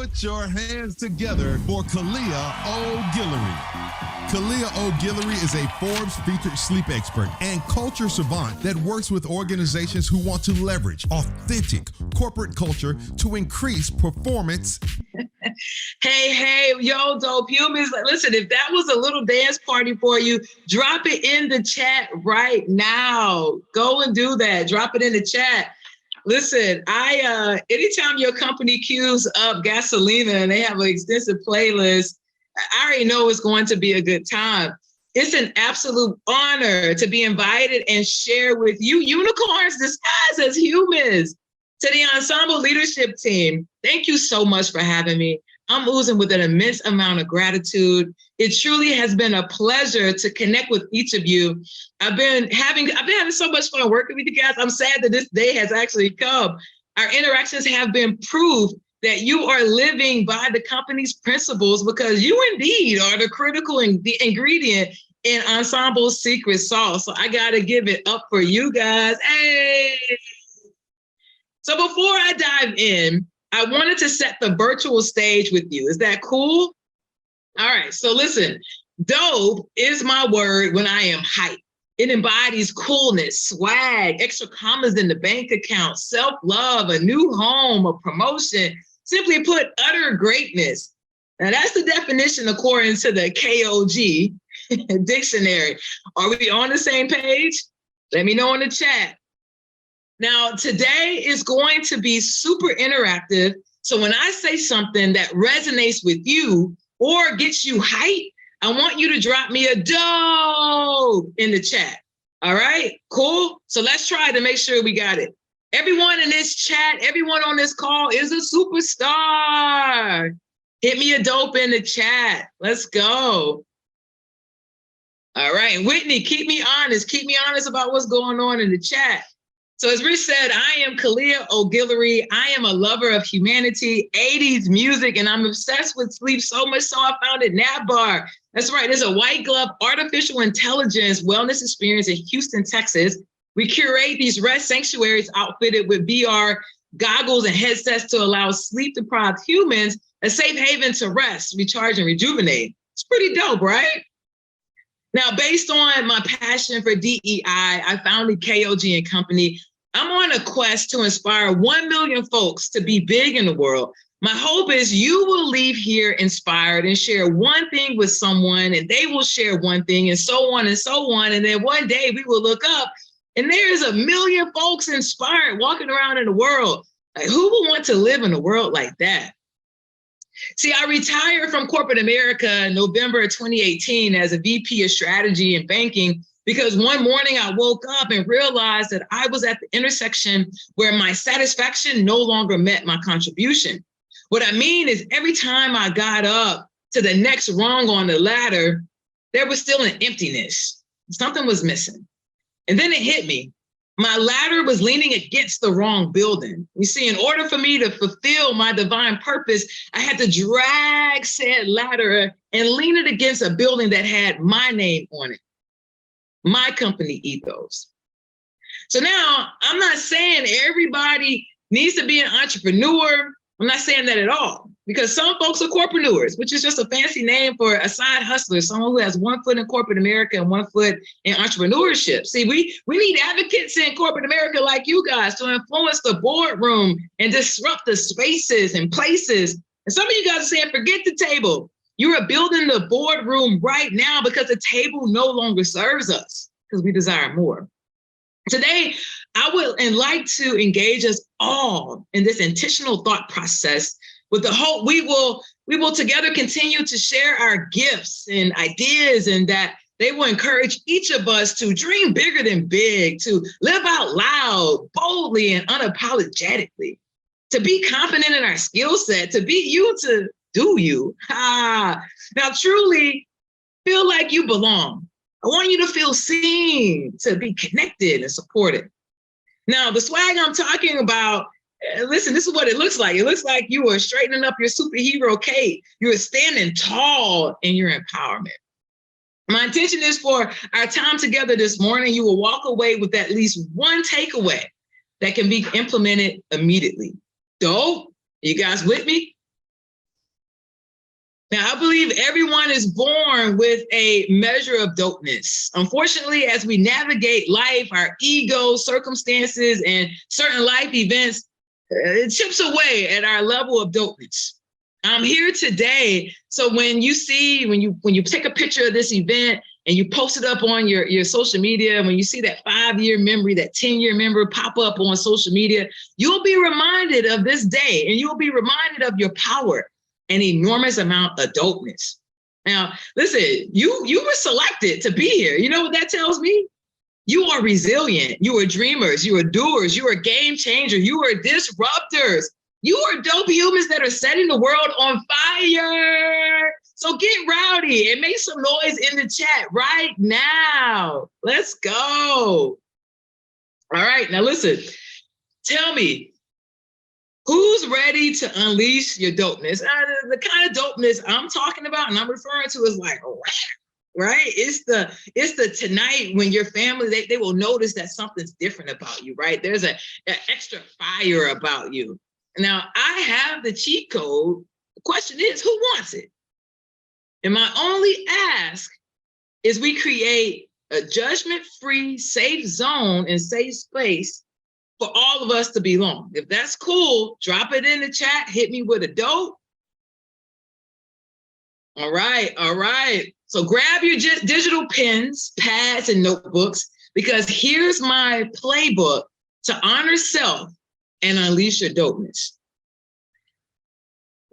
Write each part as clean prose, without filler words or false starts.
Put your hands together for Khaliah O. Guillory. Khaliah O. Guillory is a Forbes featured sleep expert and culture savant that works with organizations who want to leverage authentic corporate culture to increase performance. Hey, yo, dope humans. Listen, if that was a little dance party for you, drop it in the chat right now. Go and do that. Drop it in the chat. Listen, anytime your company queues up Gasolina and they have an extensive playlist, I already know it's going to be a good time. It's an absolute honor to be invited and share with you unicorns disguised as humans. To the Ensemble leadership team, thank you so much for having me. I'm oozing with an immense amount of gratitude. It truly has been a pleasure to connect with each of you. I've been having so much fun working with you guys. I'm sad that this day has actually come. Our interactions have been proof that you are living by the company's principles, because you indeed are the critical ingredient in Ensemble's secret sauce. So I gotta give it up for you guys. Hey! So before I dive in, I wanted to set the virtual stage with you. Is that cool? All right, so listen, dope is my word when I am hyped. It embodies coolness, swag, extra commas in the bank account, self-love, a new home, a promotion, simply put, utter greatness. Now that's the definition according to the KOG dictionary. Are we on the same page? Let me know in the chat. Now, today is going to be super interactive. So when I say something that resonates with you or gets you hyped, I want you to drop me a dope in the chat. All right, cool. So let's try to make sure we got it. Everyone in this chat, everyone on this call is a superstar. Hit me a dope in the chat. Let's go. All right, Whitney, keep me honest. Keep me honest about what's going on in the chat. So as Rich said, I am Khaliah O. Guillory. I am a lover of humanity, 80s music, and I'm obsessed with sleep so much so I founded Nap Bar. That's right, it's a white glove artificial intelligence wellness experience in Houston, Texas. We curate these rest sanctuaries outfitted with VR goggles and headsets to allow sleep-deprived humans a safe haven to rest, recharge, and rejuvenate. It's pretty dope, right? Now, based on my passion for DEI, I founded KOG and Company. I'm on a quest to inspire 1 million folks to be big in the world. My hope is you will leave here inspired and share one thing with someone, and they will share one thing, and so on and so on. And then one day we will look up and there's 1 million folks inspired walking around in the world. Like, who would want to live in a world like that? See, I retired from corporate America in November of 2018 as a VP of strategy and banking, because one morning I woke up and realized that I was at the intersection where my satisfaction no longer met my contribution. What I mean is, every time I got up to the next rung on the ladder, there was still an emptiness. Something was missing. And then it hit me. My ladder was leaning against the wrong building. You see, in order for me to fulfill my divine purpose, I had to drag said ladder and lean it against a building that had my name on it, my company ethos. So now, I'm not saying everybody needs to be an entrepreneur. I'm not saying that at all, because some folks are corpreneurs, which is just a fancy name for a side hustler, someone who has 1 foot in corporate America and 1 foot in entrepreneurship. See, we need advocates in corporate America like you guys to influence the boardroom and disrupt the spaces and places. And some of you guys are saying, forget the table. You are building the boardroom right now because the table no longer serves us, because we desire more. Today, I would like to engage us all in this intentional thought process with the hope we will together continue to share our gifts and ideas, and that they will encourage each of us to dream bigger than big, to live out loud, boldly, and unapologetically, to be confident in our skill set, to be you, to do you. Now, truly feel like you belong. I want you to feel seen, to be connected and supported. Now, the swag I'm talking about, listen, this is what it looks like. It looks like you are straightening up your superhero cape. You are standing tall in your empowerment. My intention is, for our time together this morning, you will walk away with at least one takeaway that can be implemented immediately. Dope? You guys with me? Now, I believe everyone is born with a measure of dopeness. Unfortunately, as we navigate life, our ego, circumstances, and certain life events, it chips away at our level of dopeness. I'm here today. So when you take a picture of this event and you post it up on your social media, when you see that 5-year memory, that 10-year memory pop up on social media, you'll be reminded of this day, and you'll be reminded of your power, an enormous amount of dopeness. Now, listen, you were selected to be here. You know what that tells me? You are resilient. You are dreamers. You are doers. You are game changers. You are disruptors. You are dope humans that are setting the world on fire. So get rowdy and make some noise in the chat right now. Let's go. All right, now listen, tell me, who's ready to unleash your dopeness? The kind of dopeness I'm talking about and I'm referring to is like, right? It's the tonight when your family, they will notice that something's different about you, right? There's an extra fire about you. Now, I have the cheat code. The question is, who wants it? And my only ask is we create a judgment-free, safe zone and safe space for all of us to belong. If that's cool, drop it in the chat, hit me with a dope. All right. So grab your digital pens, pads, and notebooks, because here's my playbook to honor self and unleash your dopeness.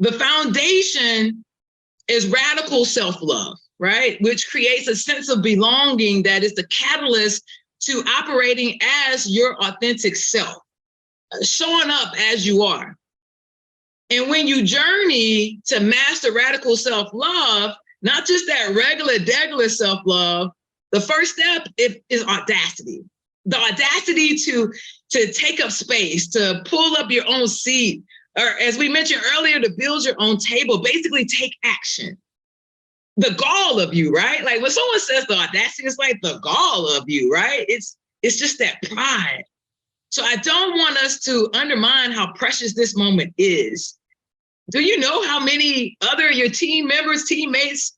The foundation is radical self-love, right? Which creates a sense of belonging that is the catalyst to operating as your authentic self, showing up as you are. And when you journey to master radical self-love, not just that regular self-love, the first step is audacity. The audacity to take up space, to pull up your own seat, or as we mentioned earlier, to build your own table, basically take action. The gall of you, right? Like when someone says the audacity, it's like the gall of you, right? It's just that pride. So I don't want us to undermine how precious this moment is. Do you know how many other your team members, teammates,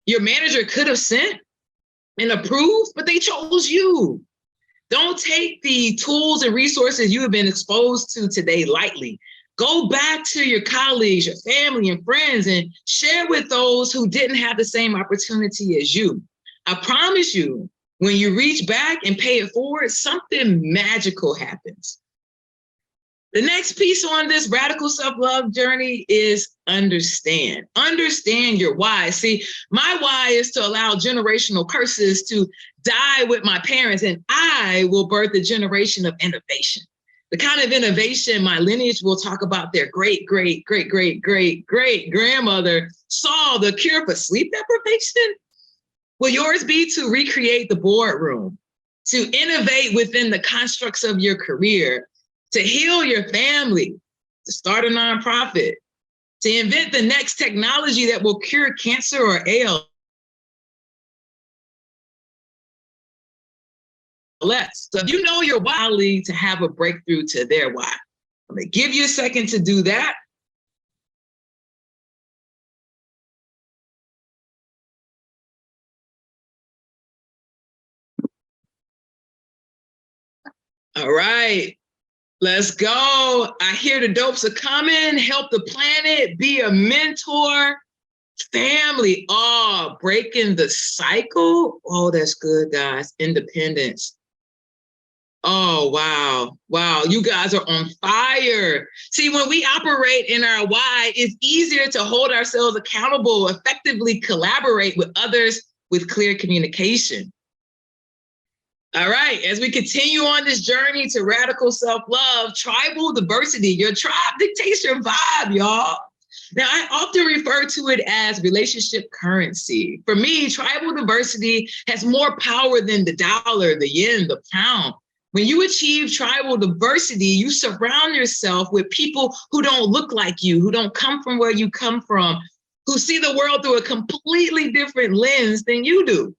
your manager could have sent and approved, but they chose you? Don't take the tools and resources you have been exposed to today lightly. Go back to your colleagues, your family, and friends, and share with those who didn't have the same opportunity as you. I promise you, when you reach back and pay it forward, something magical happens. The next piece on this radical self-love journey is understand. Understand your why. See, my why is to allow generational curses to die with my parents, and I will birth a generation of innovation. The kind of innovation my lineage will talk about their great grandmother saw the cure for sleep deprivation. Will yours be to recreate the boardroom, to innovate within the constructs of your career, to heal your family, to start a nonprofit, to invent the next technology that will cure cancer or ALS? So if you know your why, to have a breakthrough to their why. I'm gonna give you a second to do that. All right, let's go. I hear the dopes are coming. Help the planet, be a mentor. Family, breaking the cycle. Oh, that's good, guys. Independence. Oh, wow. You guys are on fire. See, when we operate in our why, it's easier to hold ourselves accountable, effectively collaborate with others with clear communication. All right, as we continue on this journey to radical self-love, tribal diversity, your tribe dictates your vibe, y'all. Now, I often refer to it as relationship currency. For me, tribal diversity has more power than the dollar, the yen, the pound. When you achieve tribal diversity, you surround yourself with people who don't look like you, who don't come from where you come from, who see the world through a completely different lens than you do.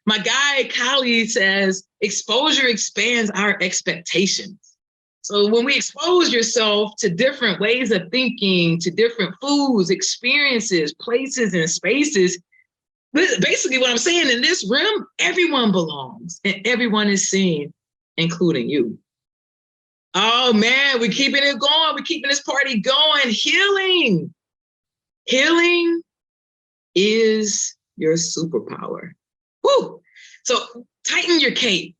My guy, Khaliah, says, exposure expands our expectations. So when we expose yourself to different ways of thinking, to different foods, experiences, places, and spaces, basically what I'm saying, in this realm, everyone belongs and everyone is seen, including you. Oh man, we're keeping it going. We're keeping this party going. Healing. Healing is your superpower. Woo! So tighten your cape.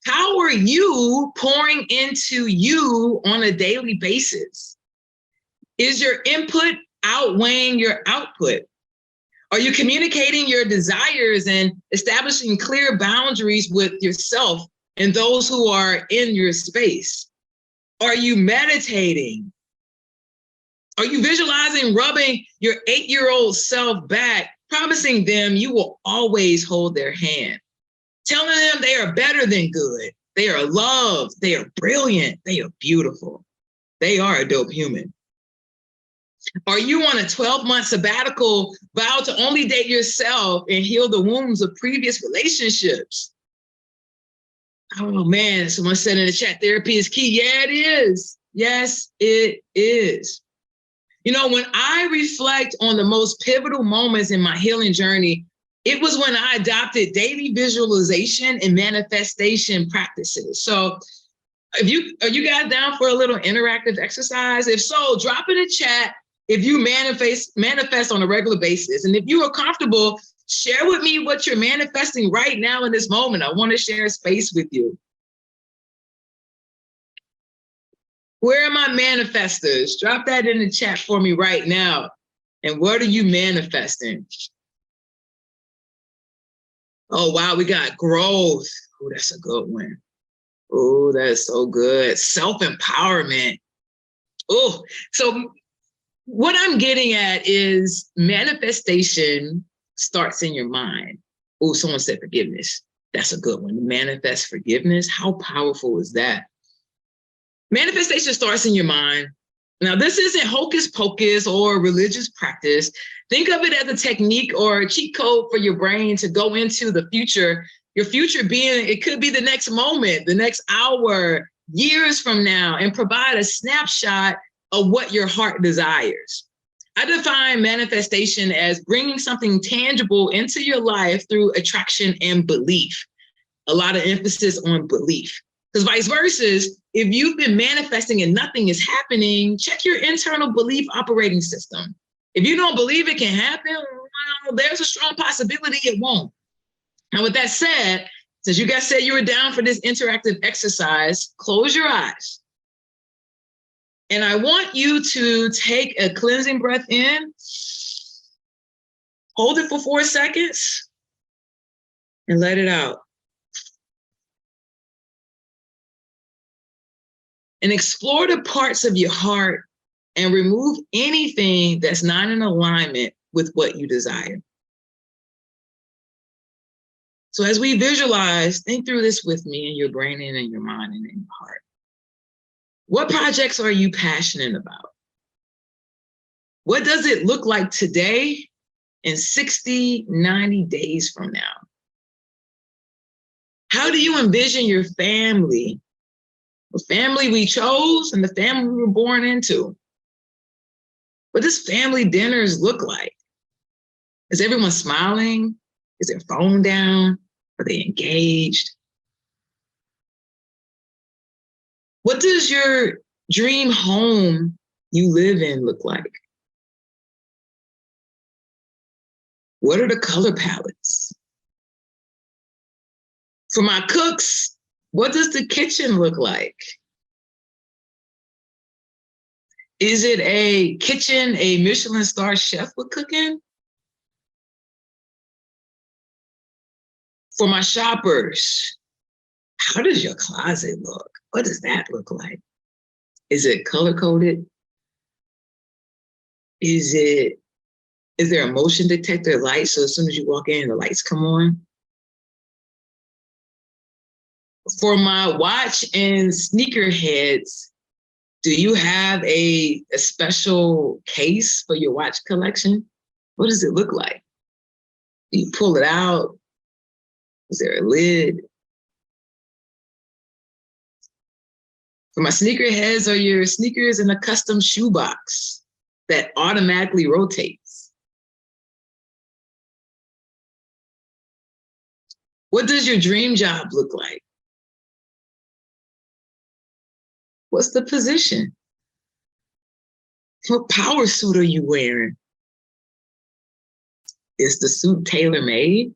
How are you pouring into you on a daily basis? Is your input outweighing your output? Are you communicating your desires and establishing clear boundaries with yourself and those who are in your space? Are you meditating? Are you visualizing rubbing your 8-year-old self back, promising them you will always hold their hand, telling them they are better than good, they are loved, they are brilliant, they are beautiful, they are a dope human? Are you on a 12-month sabbatical, vow to only date yourself and heal the wounds of previous relationships? Oh man, someone said in the chat, therapy is key. Yeah, it is. Yes, it is. You know, when I reflect on the most pivotal moments in my healing journey, it was when I adopted daily visualization and manifestation practices. So are you guys down for a little interactive exercise? If so, drop in the chat if you manifest on a regular basis. And if you are comfortable, share with me what you're manifesting right now in this moment. I want to share space with you. Where are my manifestors? Drop that in the chat for me right now. And what are you manifesting? Oh, wow, we got growth. Oh, that's a good one. Oh, that's so good. Self-empowerment. Oh, so what I'm getting at is manifestation starts in your mind. Oh, someone said forgiveness. That's a good one. Manifest forgiveness. How powerful is that? Manifestation starts in your mind. Now, this isn't hocus pocus or religious practice. Think of it as a technique or a cheat code for your brain to go into the future. Your future being, it could be the next moment, the next hour, years from now, and provide a snapshot of what your heart desires. I define manifestation as bringing something tangible into your life through attraction and belief. A lot of emphasis on belief. Because vice versa, if you've been manifesting and nothing is happening, check your internal belief operating system. If you don't believe it can happen, well, there's a strong possibility it won't. Now, with that said, since you guys said you were down for this interactive exercise, close your eyes. And I want you to take a cleansing breath in, hold it for 4 seconds, and let it out. And explore the parts of your heart and remove anything that's not in alignment with what you desire. So as we visualize, think through this with me in your brain and in your mind and in your heart. What projects are you passionate about? What does it look like today and 60, 90 days from now? How do you envision your family? The family we chose and the family we were born into. What does family dinners look like? Is everyone smiling? Is their phone down? Are they engaged? What does your dream home you live in look like? What are the color palettes? For my cooks, what does the kitchen look like? Is it a kitchen a Michelin star chef would cook in? For my shoppers, how does your closet look? What does that look like? Is it color-coded? Is there a motion detector light so as soon as you walk in, the lights come on? For my watch and sneaker heads, do you have a special case for your watch collection? What does it look like? Do you pull it out? Is there a lid? For my sneakerheads, are your sneakers in a custom shoebox that automatically rotates? What does your dream job look like? What's the position? What power suit are you wearing? Is the suit tailor-made?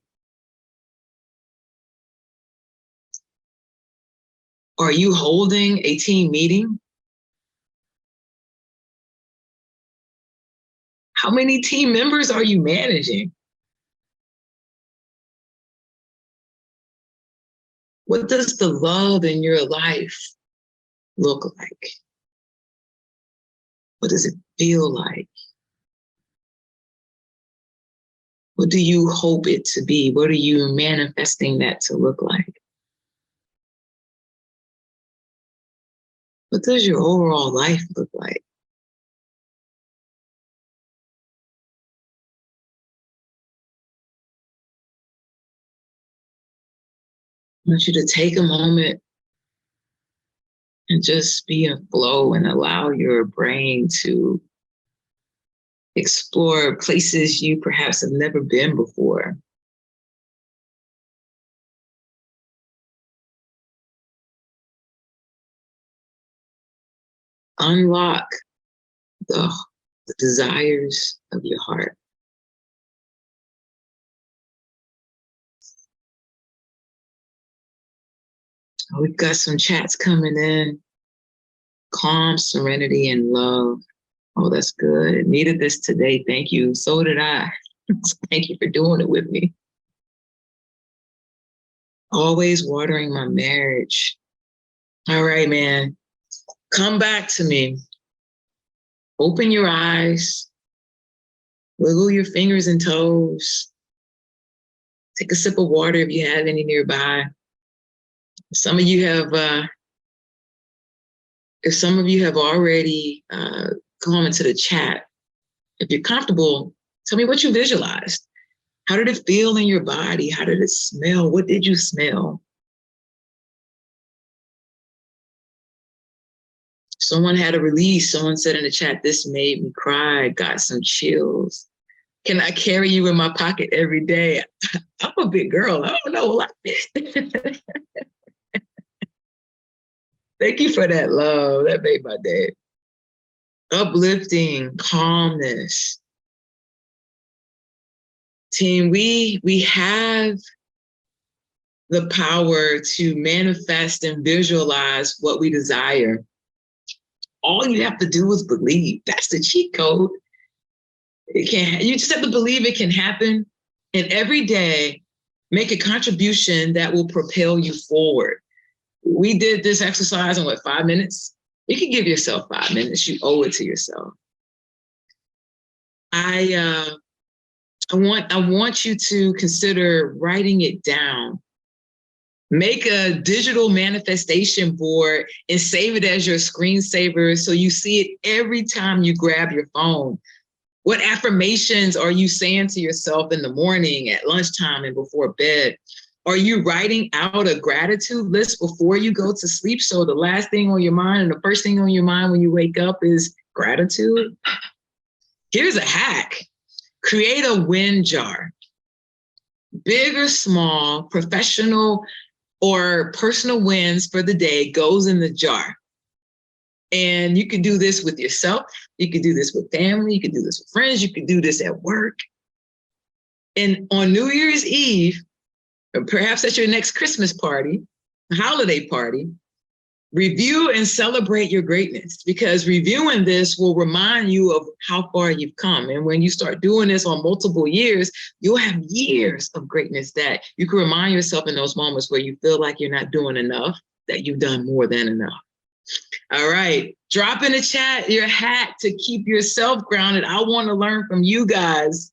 Are you holding a team meeting? How many team members are you managing? What does the love in your life look like? What does it feel like? What do you hope it to be? What are you manifesting that to look like? What does your overall life look like? I want you to take a moment and just be in flow and allow your brain to explore places you perhaps have never been before. Unlock the desires of your heart. We've got some chats coming in. Calm, serenity, and love. Oh, that's good. Needed this today. Thank you. So did I. Thank you for doing it with me. Always watering my marriage. All right, man. Come back to me. Open your eyes. Wiggle your fingers and toes. Take a sip of water if you have any nearby. Some of you have, if some of you have already come into the chat, if you're comfortable, tell me what you visualized. How did it feel in your body? How did it smell? What did you smell? Someone had a release. Someone said in the chat, this made me cry, got some chills. Can I carry you in my pocket every day? I'm a big girl. I don't know. Like Thank you for that love. That made my day. Uplifting, calmness. Team, we have the power to manifest and visualize what we desire. All you have to do is believe. That's the cheat code. You just have to believe it can happen. And every day, make a contribution that will propel you forward. We did this exercise in 5 minutes? You can give yourself 5 minutes. You owe it to yourself. I want you to consider writing it down. Make a digital manifestation board and save it as your screensaver so you see it every time you grab your phone. What affirmations are you saying to yourself in the morning, at lunchtime, and before bed? Are you writing out a gratitude list before you go to sleep? So the last thing on your mind and the first thing on your mind when you wake up is gratitude? Here's a hack. Create a win jar. Big or small, professional or personal wins for the day goes in the jar. And you can do this with yourself. You can do this with family. You can do this with friends. You can do this at work. And on New Year's Eve, or perhaps at your next Christmas party, holiday party, review and celebrate your greatness, because reviewing this will remind you of how far you've come. And when you start doing this on multiple years, you'll have years of greatness that you can remind yourself in those moments where you feel like you're not doing enough, that you've done more than enough. All right, drop in the chat your hack to keep yourself grounded. I want to learn from you guys.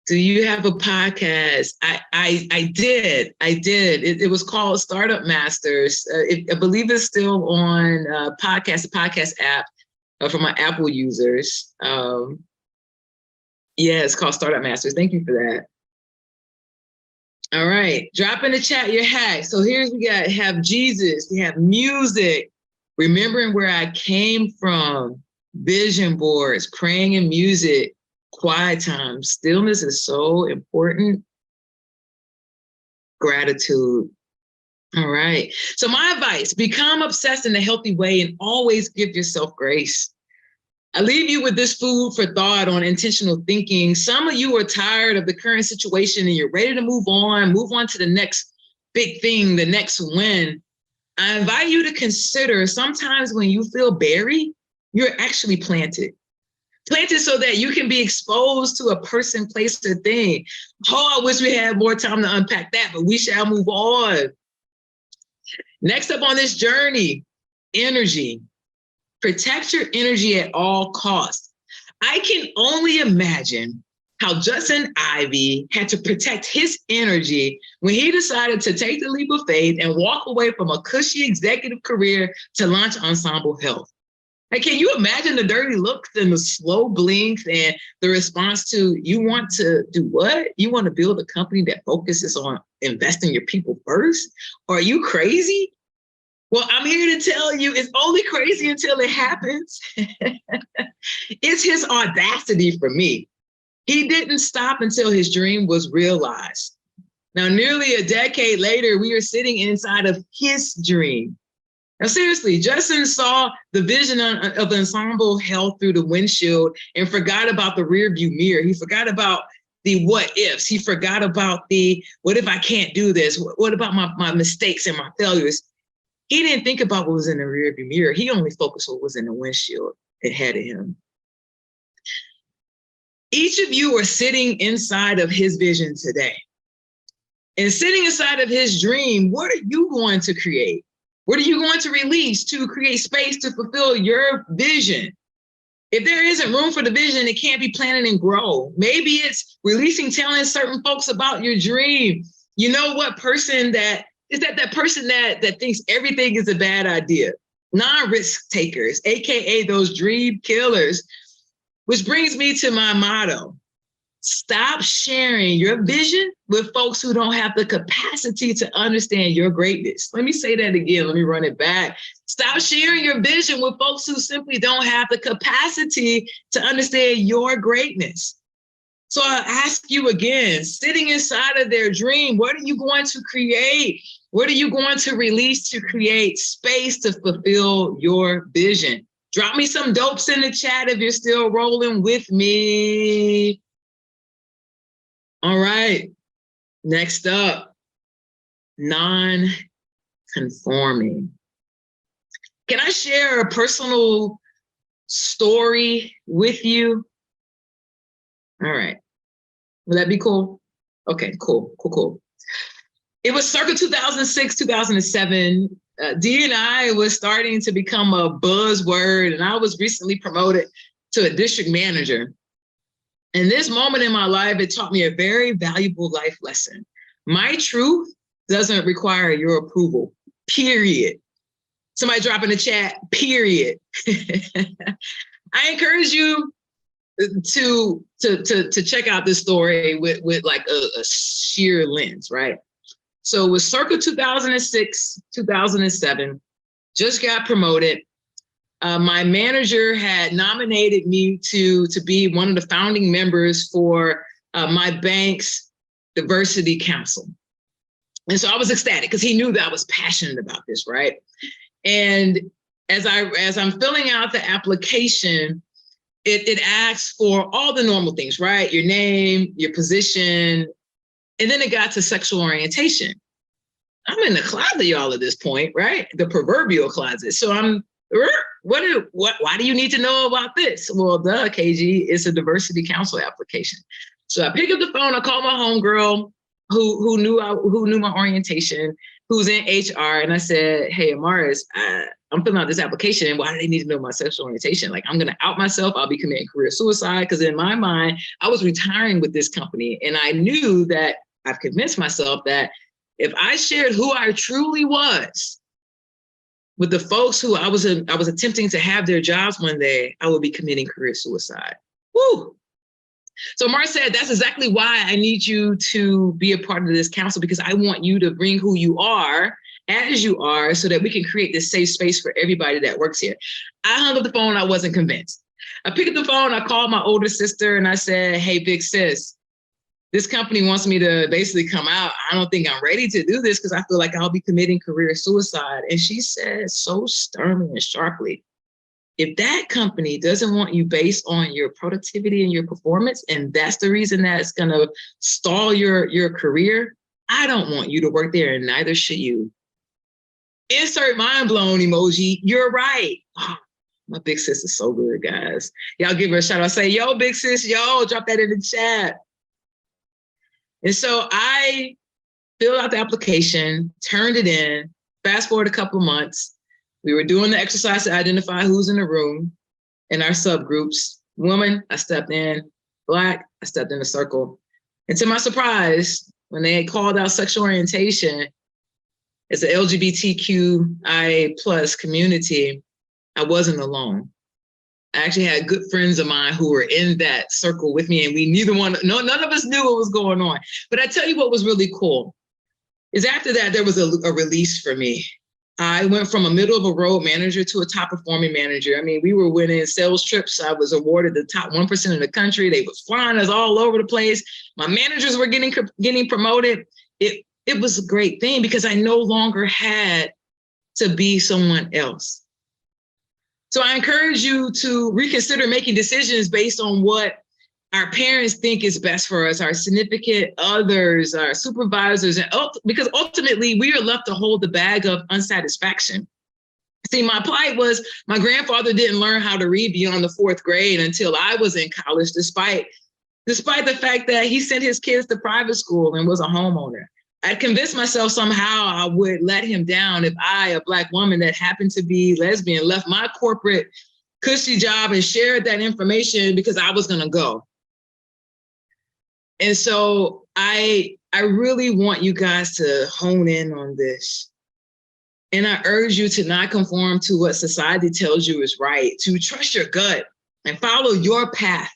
Do you have a podcast? I did. It was called Startup Masters. I believe it's still on the podcast app for my Apple users. Yeah, it's called Startup Masters. Thank you for that. All right, drop in the chat your hack. So here's we have Jesus, we have music, remembering where I came from, vision boards, praying and music, quiet time. Stillness is so important. Gratitude. All right. So my advice, become obsessed in a healthy way and always give yourself grace. I leave you with this food for thought on intentional thinking. Some of you are tired of the current situation and you're ready to move on to the next big thing, the next win. I invite you to consider sometimes when you feel buried, you're actually planted. Planted so that you can be exposed to a person, place, or thing. Oh, I wish we had more time to unpack that, but we shall move on. Next up on this journey, energy. Protect your energy at all costs. I can only imagine how Justin Ivy had to protect his energy when he decided to take the leap of faith and walk away from a cushy executive career to launch Ensemble Health. Like, can you imagine the dirty looks and the slow blinks and the response to, you want to do what? You want to build a company that focuses on investing your people first? Are you crazy? Well, I'm here to tell you it's only crazy until it happens. It's his audacity for me. He didn't stop until his dream was realized. Now, nearly a decade later, we are sitting inside of his dream. Now, seriously, Justin saw the vision of Ensemble Health through the windshield and forgot about the rearview mirror. He forgot about the what ifs. He forgot about the, what if I can't do this? What about my mistakes and my failures? He didn't think about what was in the rearview mirror. He only focused on what was in the windshield ahead of him. Each of you are sitting inside of his vision today. And sitting inside of his dream, what are you going to create? What are you going to release to create space to fulfill your vision? If there isn't room for the vision, it can't be planted and grow. Maybe it's releasing, telling certain folks about your dream. You know what person that is that person that thinks everything is a bad idea? Non-risk takers, AKA those dream killers, which brings me to my motto. Stop sharing your vision with folks who don't have the capacity to understand your greatness. Let me say that again. Let me run it back. Stop sharing your vision with folks who simply don't have the capacity to understand your greatness. So I ask you again, sitting inside of their dream, what are you going to create? What are you going to release to create space to fulfill your vision? Drop me some dopes in the chat if you're still rolling with me. All right, next up, non-conforming. Can I share a personal story with you? All right, will that be cool? Okay, cool. It was circa 2006, 2007. D&I was starting to become a buzzword, and I was recently promoted to a district manager. And this moment in my life, it taught me a very valuable life lesson. My truth doesn't require your approval, period. Somebody drop in the chat, period. I encourage you to check out this story with like a sheer lens, right? So it was circa 2006, 2007, just got promoted. My manager had nominated me to be one of the founding members for my bank's diversity council. And so I was ecstatic because he knew that I was passionate about this, right? And as I'm filling out the application, it asks for all the normal things, right? Your name, your position, and then it got to sexual orientation. I'm in the closet, y'all, at this point, right? The proverbial closet. So I'm, why do you need to know about this? Well, KG, it's a diversity council application. So I pick up the phone, I call my homegirl who knew my orientation, who's in HR, and I said, hey, Amaris, I'm filling out this application. Why do they need to know my sexual orientation? Like, I'm gonna out myself, I'll be committing career suicide, because in my mind, I was retiring with this company, and I knew that I've convinced myself that if I shared who I truly was with the folks who I was attempting to have their jobs one day, I would be committing career suicide. Woo! So Mar said, that's exactly why I need you to be a part of this council, because I want you to bring who you are as you are so that we can create this safe space for everybody that works here. I hung up the phone. I wasn't convinced. I picked up the phone. I called my older sister and I said, hey, big sis, this company wants me to basically come out. I don't think I'm ready to do this because I feel like I'll be committing career suicide. And she said so sternly and sharply, if that company doesn't want you based on your productivity and your performance, and that's the reason that's going to stall your career, I don't want you to work there, and neither should you. Insert mind blown emoji. You're right. Oh, my big sis is so good, guys. Y'all give her a shout out. Say, yo, big sis, yo, drop that in the chat. And so I filled out the application, turned it in, fast forward a couple months. We were doing the exercise to identify who's in the room in our subgroups. Woman, I stepped in. Black, I stepped in a circle. And to my surprise, when they called out sexual orientation as the LGBTQIA plus community, I wasn't alone. I actually had good friends of mine who were in that circle with me, and none of us knew what was going on. But I tell you what was really cool is after that, there was a release for me. I went from a middle of a road manager to a top performing manager. I mean, we were winning sales trips. I was awarded the top 1% of the country. They were flying us all over the place. My managers were getting promoted. It was a great thing because I no longer had to be someone else. So I encourage you to reconsider making decisions based on what our parents think is best for us, our significant others, our supervisors, and because ultimately we are left to hold the bag of unsatisfaction. See, my plight was my grandfather didn't learn how to read beyond the 4th grade until I was in college, despite the fact that he sent his kids to private school and was a homeowner. I convinced myself somehow I would let him down if I, a Black woman that happened to be lesbian, left my corporate cushy job and shared that information because I was going to go. And so I really want you guys to hone in on this. And I urge you to not conform to what society tells you is right, to trust your gut and follow your path.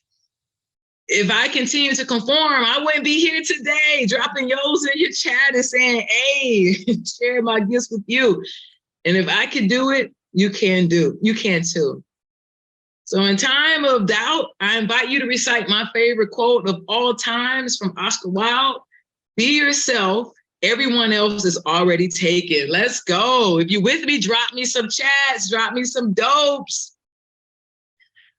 If I continue to conform, I wouldn't be here today, dropping yo's in your chat and saying, hey, share my gifts with you. And if I can do it, you can too. So in time of doubt, I invite you to recite my favorite quote of all times from Oscar Wilde: be yourself, everyone else is already taken. Let's go. If you're with me, drop me some chats, drop me some dopes.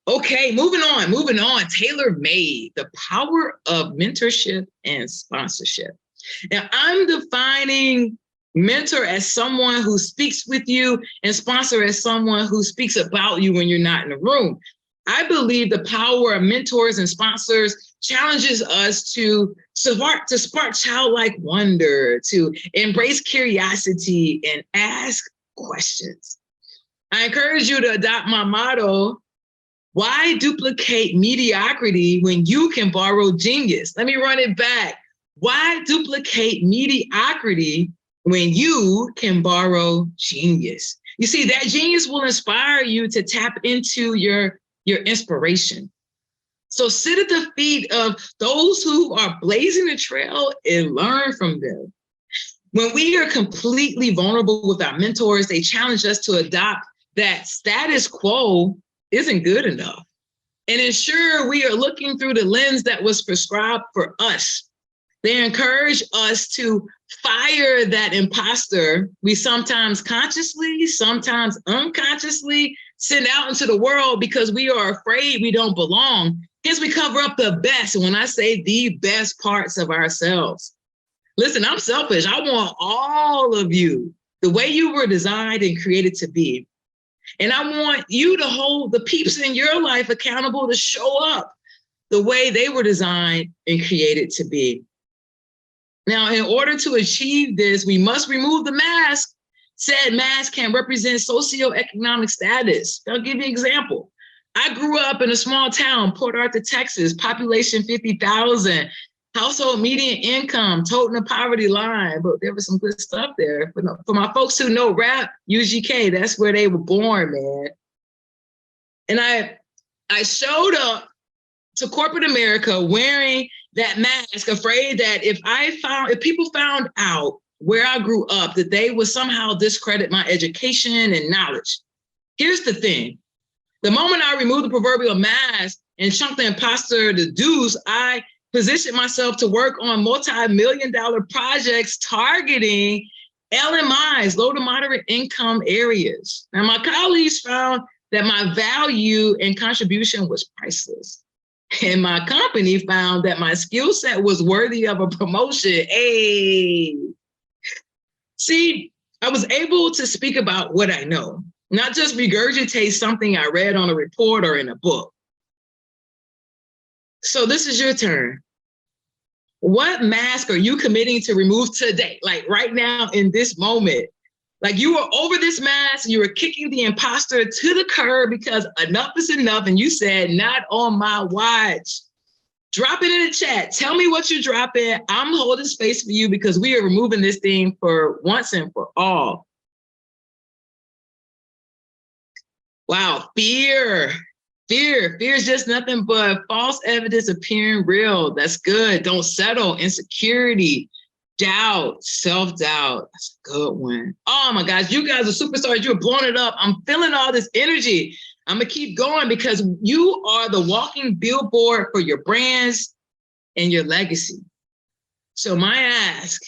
Okay, moving on. Tailor-made, the power of mentorship and sponsorship. Now, I'm defining mentor as someone who speaks with you and sponsor as someone who speaks about you when you're not in the room. I believe the power of mentors and sponsors challenges us to spark childlike wonder, to embrace curiosity and ask questions. I encourage you to adopt my motto: why duplicate mediocrity when you can borrow genius? Let me run it back. Why duplicate mediocrity when you can borrow genius? You see, that genius will inspire you to tap into your inspiration. So sit at the feet of those who are blazing the trail and learn from them. When we are completely vulnerable with our mentors, they challenge us to adopt that status quo isn't good enough, and ensure we are looking through the lens that was prescribed for us. They encourage us to fire that imposter we sometimes consciously, sometimes unconsciously send out into the world because we are afraid we don't belong. Hence, we cover up the best, and when I say the best parts of ourselves. Listen, I'm selfish. I want all of you the way you were designed and created to be. And I want you to hold the peeps in your life accountable to show up the way they were designed and created to be. Now, in order to achieve this, we must remove the mask. Said mask can represent socioeconomic status. I'll give you an example. I grew up in a small town, Port Arthur, Texas, population 50,000. Household median income, toting the poverty line, but there was some good stuff there. But for my folks who know rap, UGK, that's where they were born, man. And I showed up to corporate America wearing that mask, afraid that if people found out where I grew up, that they would somehow discredit my education and knowledge. Here's the thing. The moment I removed the proverbial mask and chunked the imposter the deuce, I positioned myself to work on multi-million-dollar projects targeting LMIs, low to moderate income areas. Now, my colleagues found that my value and contribution was priceless. And my company found that my skill set was worthy of a promotion. Hey. See, I was able to speak about what I know, not just regurgitate something I read on a report or in a book. So this is your turn. What mask are you committing to remove today? Like right now in this moment, like you were over this mask, you were kicking the imposter to the curb because enough is enough. And you said, not on my watch. Drop it in the chat. Tell me what you're dropping. I'm holding space for you because we are removing this thing for once and for all. Wow, fear. Fear is just nothing but false evidence appearing real. That's good. Don't settle. Insecurity, doubt, self-doubt. That's a good one. Oh my gosh, you guys are superstars. You're blowing it up. I'm feeling all this energy. I'm gonna keep going because you are the walking billboard for your brands and your legacy. So my ask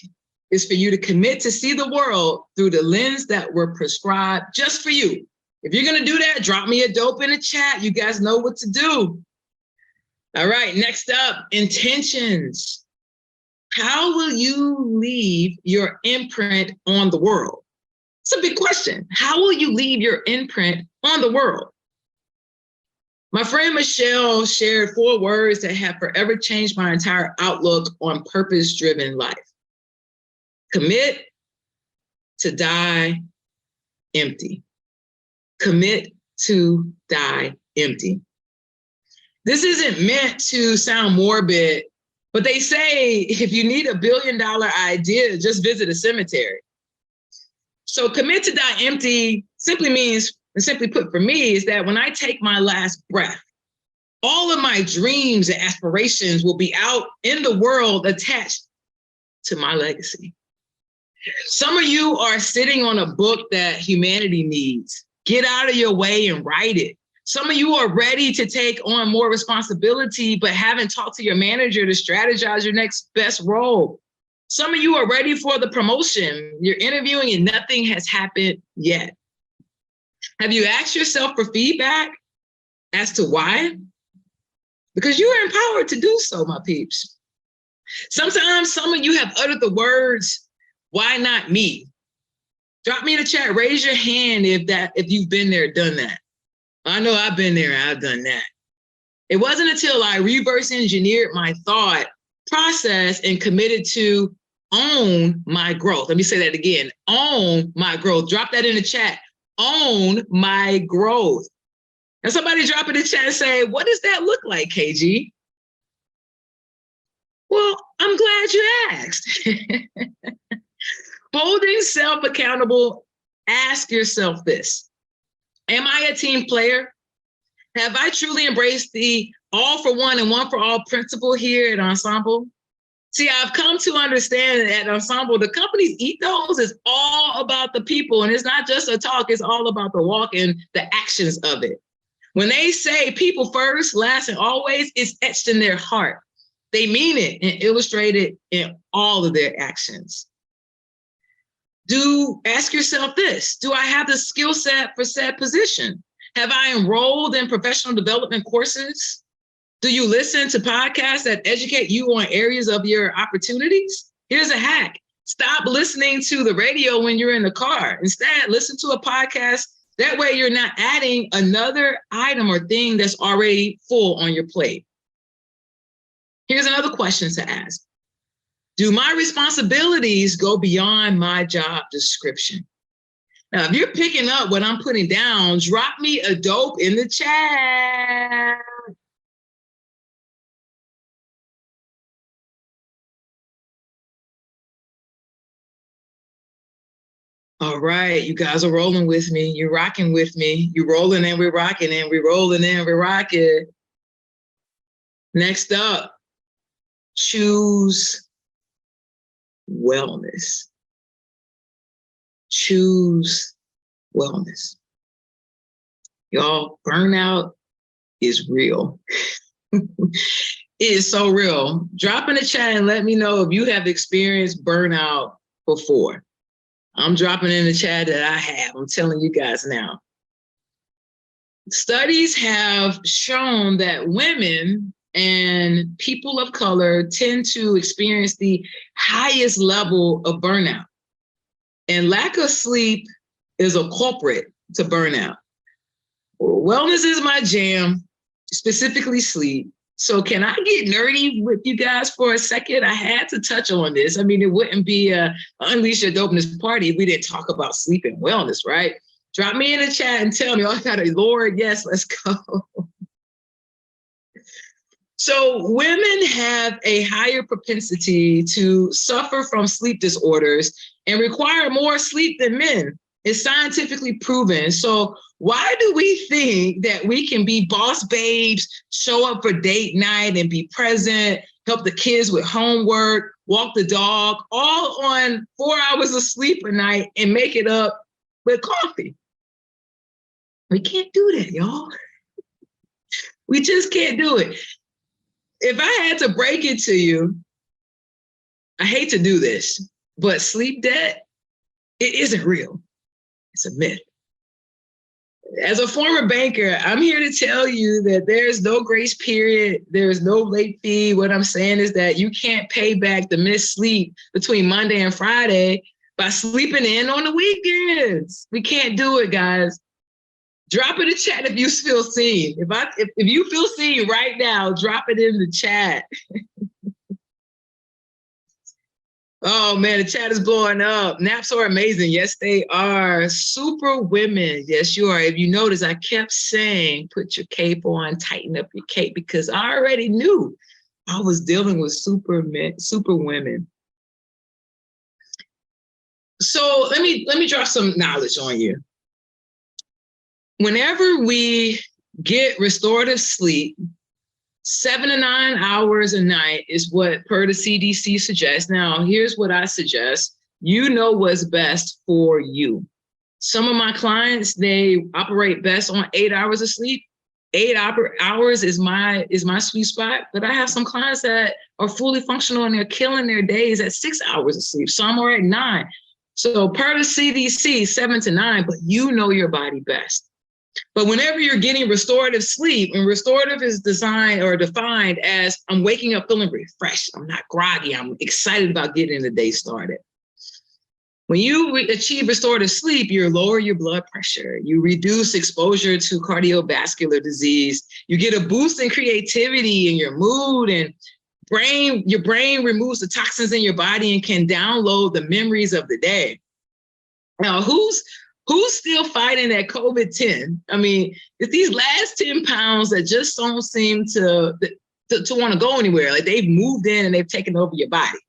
is for you to commit to see the world through the lens that were prescribed just for you. If you're gonna do that, drop me a dope in the chat. You guys know what to do. All right, next up, intentions. How will you leave your imprint on the world? It's a big question. How will you leave your imprint on the world? My friend Michelle shared 4 words that have forever changed my entire outlook on purpose-driven life. Commit to die empty. Commit to die empty. This isn't meant to sound morbid, but they say if you need $1 billion idea, just visit a cemetery. So commit to die empty simply means, and simply put for me, is that when I take my last breath, all of my dreams and aspirations will be out in the world attached to my legacy. Some of you are sitting on a book that humanity needs. Get out of your way and write it. Some of you are ready to take on more responsibility, but haven't talked to your manager to strategize your next best role. Some of you are ready for the promotion. You're interviewing and nothing has happened yet. Have you asked yourself for feedback as to why? Because you are empowered to do so, my peeps. Sometimes some of you have uttered the words, why not me? Drop me in the chat, raise your hand if you've been there, done that. I know I've been there, I've done that. It wasn't until I reverse engineered my thought process and committed to own my growth. Let me say that again, own my growth. Drop that in the chat, own my growth. And somebody drop in the chat and say, what does that look like, KG? Well, I'm glad you asked. Holding self accountable, ask yourself this. Am I a team player? Have I truly embraced the all for one and one for all principle here at Ensemble? See, I've come to understand that at Ensemble, the company's ethos is all about the people, and it's not just a talk, it's all about the walk and the actions of it. When they say people first, last, and always, it's etched in their heart. They mean it and illustrate it in all of their actions. Ask yourself this, do I have the skill set for said position? Have I enrolled in professional development courses? Do you listen to podcasts that educate you on areas of your opportunities? Here's a hack. Stop listening to the radio when you're in the car. Instead, listen to a podcast. That way you're not adding another item or thing that's already full on your plate. Here's another question to ask. Do my responsibilities go beyond my job description? Now, if you're picking up what I'm putting down, drop me a dope in the chat. All right, you guys are rolling with me. You're rocking with me. You're rolling and we're rocking and we're rolling and we're rocking. Next up, choose wellness. Choose wellness. Y'all, burnout is real. It is so real. Drop in the chat and let me know if you have experienced burnout before. I'm dropping in the chat that I have. I'm telling you guys now. Studies have shown that women and people of color tend to experience the highest level of burnout. And lack of sleep is a culprit to burnout. Wellness is my jam, specifically sleep. So can I get nerdy with you guys for a second? I had to touch on this. I mean, it wouldn't be a Unleash Your Dopeness party if we didn't talk about sleep and wellness, right? Drop me in the chat and tell me, oh, I got a Lord, yes, let's go. So women have a higher propensity to suffer from sleep disorders and require more sleep than men. It's scientifically proven. So why do we think that we can be boss babes, show up for date night and be present, help the kids with homework, walk the dog, all on 4 hours of sleep a night and make it up with coffee? We can't do that, y'all. We just can't do it. If I had to break it to you, I hate to do this, but sleep debt, it isn't real. It's a myth. As a former banker, I'm here to tell you that there's no grace period. There is no late fee. What I'm saying is that you can't pay back the missed sleep between Monday and Friday by sleeping in on the weekends. We can't do it, guys. Drop in the chat if you feel seen. If you feel seen right now, drop it in the chat. Oh man, the chat is blowing up. Naps are amazing. Yes, they are. Super women. Yes, you are. If you notice, I kept saying, put your cape on, tighten up your cape, because I already knew I was dealing with super women. So let me drop some knowledge on you. Whenever we get restorative sleep, 7 to 9 hours a night is what per the CDC suggests. Now, here's what I suggest. You know what's best for you. Some of my clients, they operate best on 8 hours of sleep. 8 hours is my sweet spot, but I have some clients that are fully functional and they're killing their days at 6 hours of sleep. Some are at 9. So per the CDC, 7 to 9, but you know your body best. But whenever you're getting restorative sleep, and restorative is designed or defined as I'm waking up feeling refreshed, I'm not groggy, I'm excited about getting the day started. When you achieve restorative sleep, you lower your blood pressure, you reduce exposure to cardiovascular disease, you get a boost in creativity and your mood, and your brain removes the toxins in your body and can download the memories of the day. Now, who's still fighting that COVID-10? I mean, it's these last 10 pounds that just don't seem to want to go anywhere. Like they've moved in and they've taken over your body,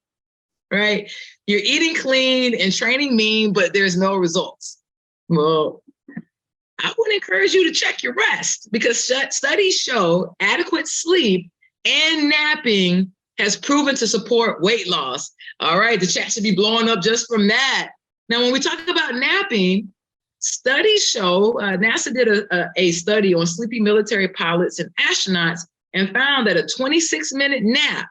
right? You're eating clean and training mean, but there's no results. Well, I would encourage you to check your rest, because studies show adequate sleep and napping has proven to support weight loss. All right, the chat should be blowing up just from that. Now, when we talk about napping, studies show, NASA did a study on sleepy military pilots and astronauts and found that a 26-minute nap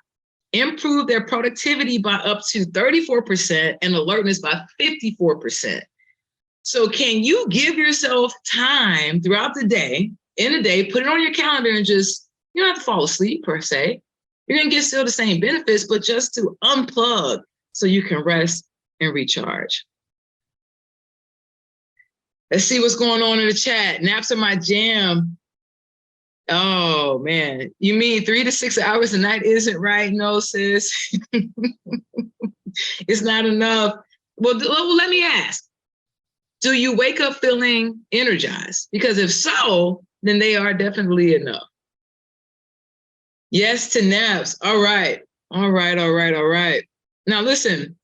improved their productivity by up to 34% and alertness by 54%. So can you give yourself time throughout the day, put it on your calendar and just, you don't have to fall asleep per se. You're gonna get still the same benefits, but just to unplug so you can rest and recharge. Let's see what's going on in the chat. Naps are my jam. Oh man, you mean 3 to 6 hours a night isn't right? No, sis. It's not enough. Well, let me ask. Do you wake up feeling energized? Because if so, then they are definitely enough. Yes to naps. All right. Now listen,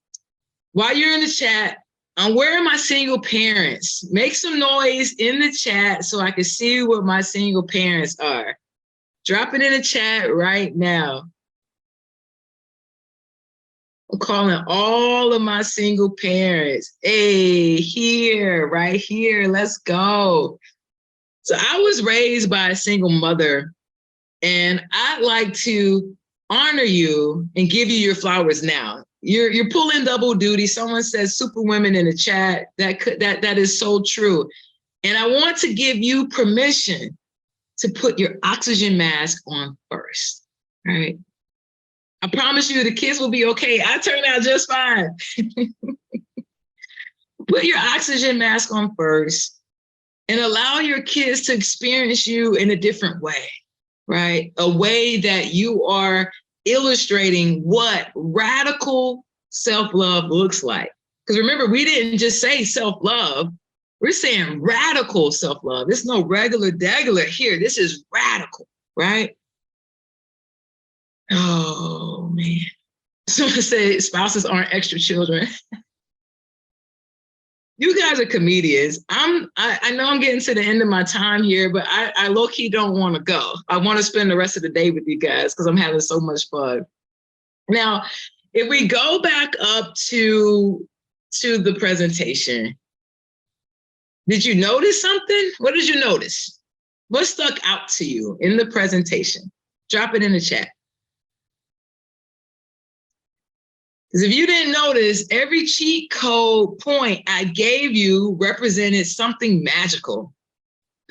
while you're in the chat, where are my single parents? Make some noise in the chat so I can see what my single parents are. Drop it in the chat right now. I'm calling all of my single parents. Hey, here, right here, let's go. So I was raised by a single mother, and I'd like to honor you and give you your flowers now. You're pulling double duty. Someone says superwomen in the chat. That is so true. And I want to give you permission to put your oxygen mask on first, right? I promise you the kids will be okay. I turned out just fine. Put your oxygen mask on first and allow your kids to experience you in a different way, right? A way that you are illustrating what radical self-love looks like. Because remember, we didn't just say self-love. We're saying radical self-love. It's no regular degular here. This is radical, right? Oh, man. Someone said spouses aren't extra children. You guys are comedians. I know I'm getting to the end of my time here, but I low-key don't want to go. I want to spend the rest of the day with you guys because I'm having so much fun. Now, if we go back up to the presentation, did you notice something? What did you notice? What stuck out to you in the presentation? Drop it in the chat. Because if you didn't notice, every cheat code point I gave you represented something magical.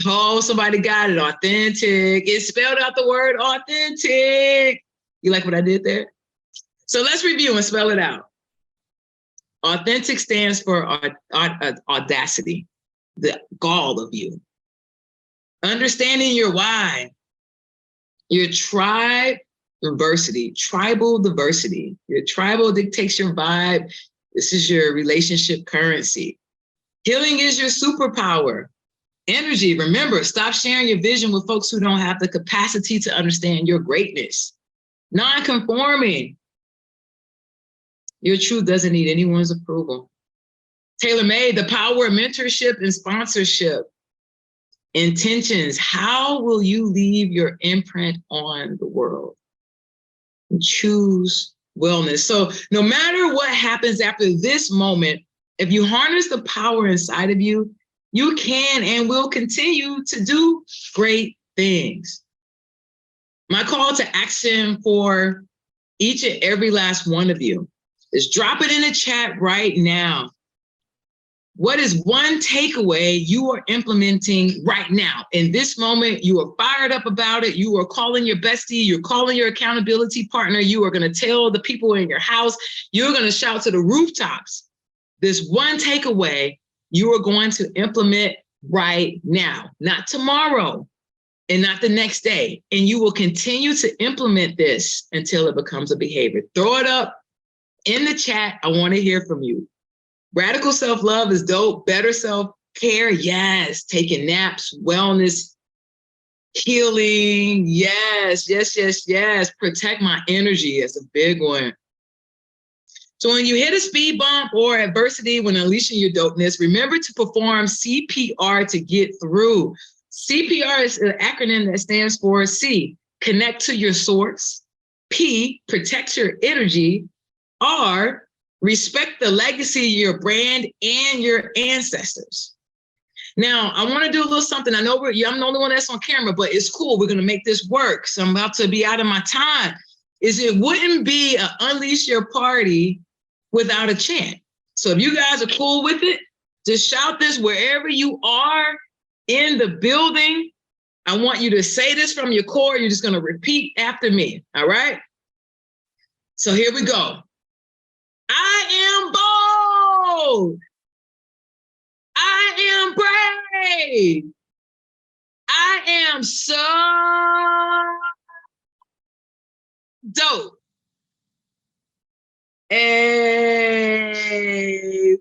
Oh, somebody got it, authentic. It spelled out the word authentic. You like what I did there? So let's review and spell it out. Authentic stands for audacity, the gall of you. Understanding your why, your tribe, diversity, tribal diversity. Your tribal dictates your vibe. This is your relationship currency. Healing is your superpower. Energy, remember, stop sharing your vision with folks who don't have the capacity to understand your greatness. Non-conforming. Your truth doesn't need anyone's approval. Tailor-made, the power of mentorship and sponsorship. Intentions, how will you leave your imprint on the world? Choose wellness. So no matter what happens after this moment, if you harness the power inside of you, you can and will continue to do great things. My call to action for each and every last one of you is drop it in the chat right now. What is one takeaway you are implementing right now? In this moment, you are fired up about it. You are calling your bestie. You're calling your accountability partner. You are going to tell the people in your house. You're going to shout to the rooftops. This one takeaway you are going to implement right now, not tomorrow and not the next day. And you will continue to implement this until it becomes a behavior. Throw it up in the chat. I want to hear from you. Radical self-love is dope. Better self-care, yes. Taking naps, wellness, healing, yes. Protect my energy is a big one. So when you hit a speed bump or adversity when unleashing your dopeness, remember to perform CPR to get through. CPR is an acronym that stands for C, connect to your source. P, protect your energy. R, respect the legacy of your brand and your ancestors. Now, I want to do a little something. I know I'm the only one that's on camera, but it's cool. We're going to make this work. So I'm about to be out of my time. It wouldn't be an unleash your party without a chant. So if you guys are cool with it, just shout this wherever you are in the building. I want you to say this from your core. You're just going to repeat after me. All right? So here we go. I am bold. I am brave. I am so dope. Hey,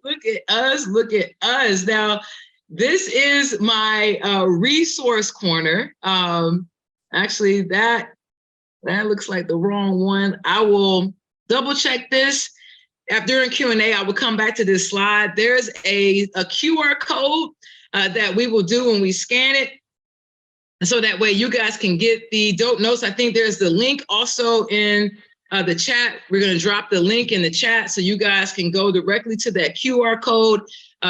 look at us, look at us. Now, this is my resource corner. Actually, that looks like the wrong one. I will double check this. During Q&A, I will come back to this slide. There's a QR code that we will do when we scan it. And so that way you guys can get the dope notes. I think there's the link also in the chat. We're going to drop the link in the chat so you guys can go directly to that QR code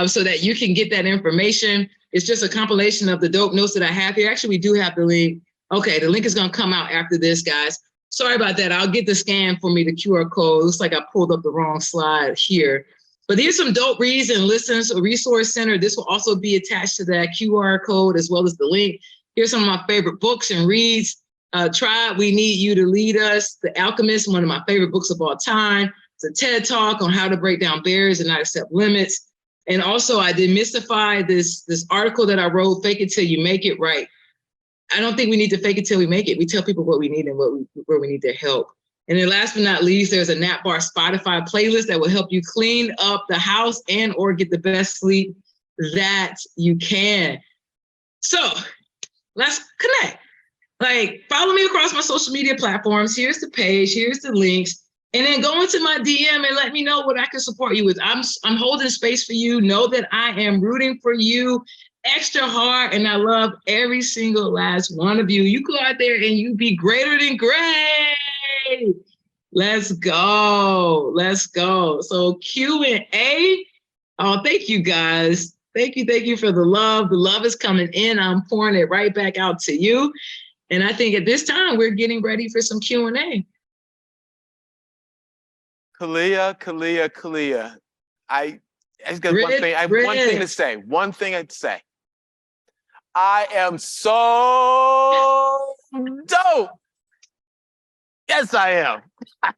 so that you can get that information. It's just a compilation of the dope notes that I have here. Actually, we do have the link. Okay, the link is going to come out after this, guys. Sorry about that. I'll get the scan for me, the QR code. Looks like I pulled up the wrong slide here. But here's some dope reads and listens, a resource center. This will also be attached to that QR code as well as the link. Here's some of my favorite books and reads. Tribe, We Need You to Lead Us. The Alchemist, one of my favorite books of all time. It's a TED Talk on how to break down barriers and not accept limits. And also I demystify this article that I wrote, Fake It Till You Make It, right? I don't think we need to fake it till we make it. We tell people what we need and where we need their help. And then last but not least, there's a Nap Bar Spotify playlist that will help you clean up the house and or get the best sleep that you can. So let's connect. Like, follow me across my social media platforms. Here's the page, here's the links. And then go into my DM and let me know what I can support you with. I'm holding space for you. Know that I am rooting for you extra hard, and I love every single last one of you. You go out there and you be greater than great. Let's go. Let's go. So Q&A. Oh, thank you guys. Thank you for the love. The love is coming in. I'm pouring it right back out to you. And I think at this time, we're getting ready for some Q&A. Khaliah. I just got one thing. I have one thing to say. One thing to say. I am so dope. Yes, I am. I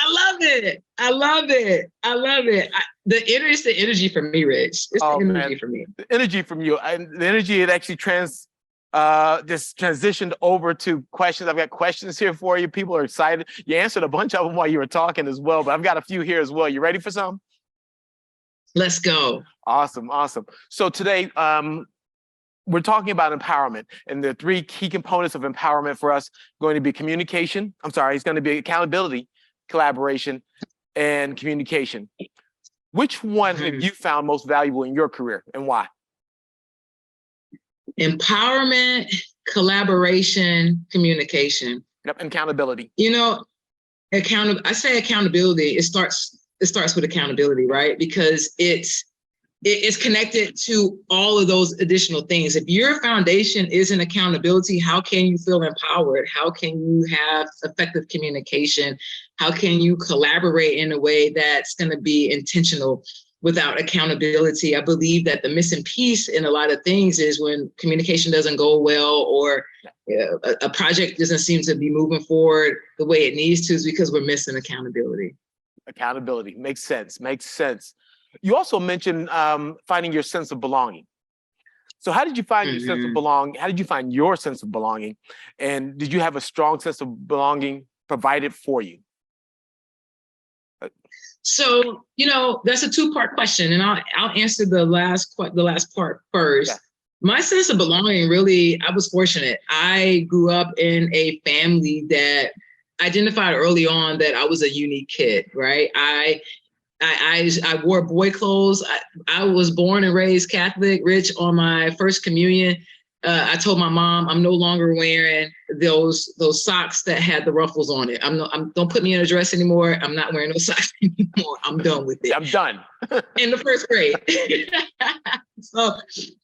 love it. I love it. I love it. It's the energy from me, Rich. It's the energy from me. The energy from you. And the energy, it actually just transitioned over to questions. I've got questions here for you. People are excited. You answered a bunch of them while you were talking as well, but I've got a few here as well. You ready for some? Let's go. Awesome. So today, we're talking about empowerment, and the three key components of empowerment for us going to be communication. It's going to be accountability, collaboration, and communication. Which one have you found most valuable in your career, and why? Empowerment, collaboration, communication. Yep, and accountability. You know, I say accountability. It starts with accountability, right? Because it's connected to all of those additional things. If your foundation isn't accountability, how can you feel empowered? How can you have effective communication? How can you collaborate in a way that's going to be intentional without accountability? I believe that the missing piece in a lot of things is when communication doesn't go well, or a project doesn't seem to be moving forward the way it needs to, is because we're missing accountability. Accountability makes sense. You also mentioned finding your sense of belonging. So how did you find your sense of belonging? How did you find your sense of belonging? And did you have a strong sense of belonging provided for you? So, that's a two-part question, and I'll answer the last part first. Yeah. My sense of belonging, really, I was fortunate. I grew up in a family that identified early on that I was a unique kid, right? I wore boy clothes. I was born and raised Catholic. Rich, on my first communion, I told my mom I'm no longer wearing those socks that had the ruffles on it. Don't put me in a dress anymore. I'm not wearing those socks anymore. I'm done with it. I'm done. In the first grade. So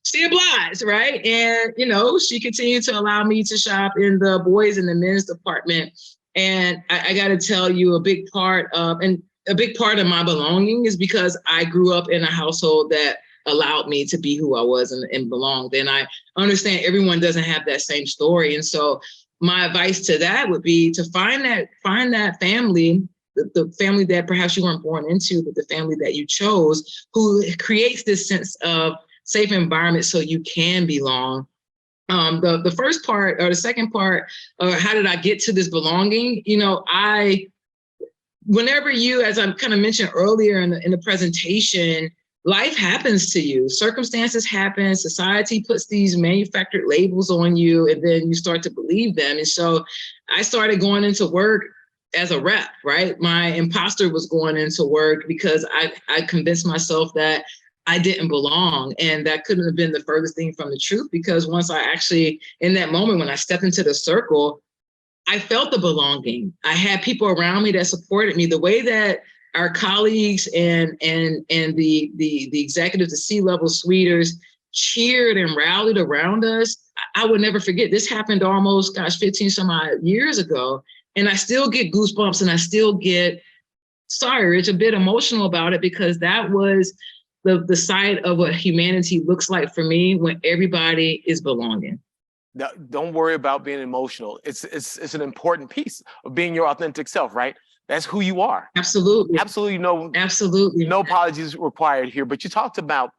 she obliged, right? And she continued to allow me to shop in the boys and the men's department. And I got to tell you, a big part of my belonging is because I grew up in a household that allowed me to be who I was and belonged. And I understand everyone doesn't have that same story. And so my advice to that would be to find that family, the family that perhaps you weren't born into, but the family that you chose, who creates this sense of safe environment so you can belong. The first part, or the second part, how did I get to this belonging? Whenever you, as I kind of mentioned earlier in the presentation, life happens to you. Circumstances happen. Society puts these manufactured labels on you, and then you start to believe them. And so I started going into work as a rep, right? My imposter was going into work because I convinced myself that I didn't belong. And that couldn't have been the furthest thing from the truth, because once I actually, in that moment, when I stepped into the circle, I felt the belonging. I had people around me that supported me. The way that our colleagues and the executives, the C-level suiters cheered and rallied around us, I would never forget. This happened almost, 15 some odd years ago. And I still get goosebumps, and I still get, sorry, it's a bit emotional about it, because that was the side of what humanity looks like for me when everybody is belonging. Don't worry about being emotional. It's an important piece of being your authentic self, right? That's who you are. Absolutely. Absolutely no apologies required here. But you talked about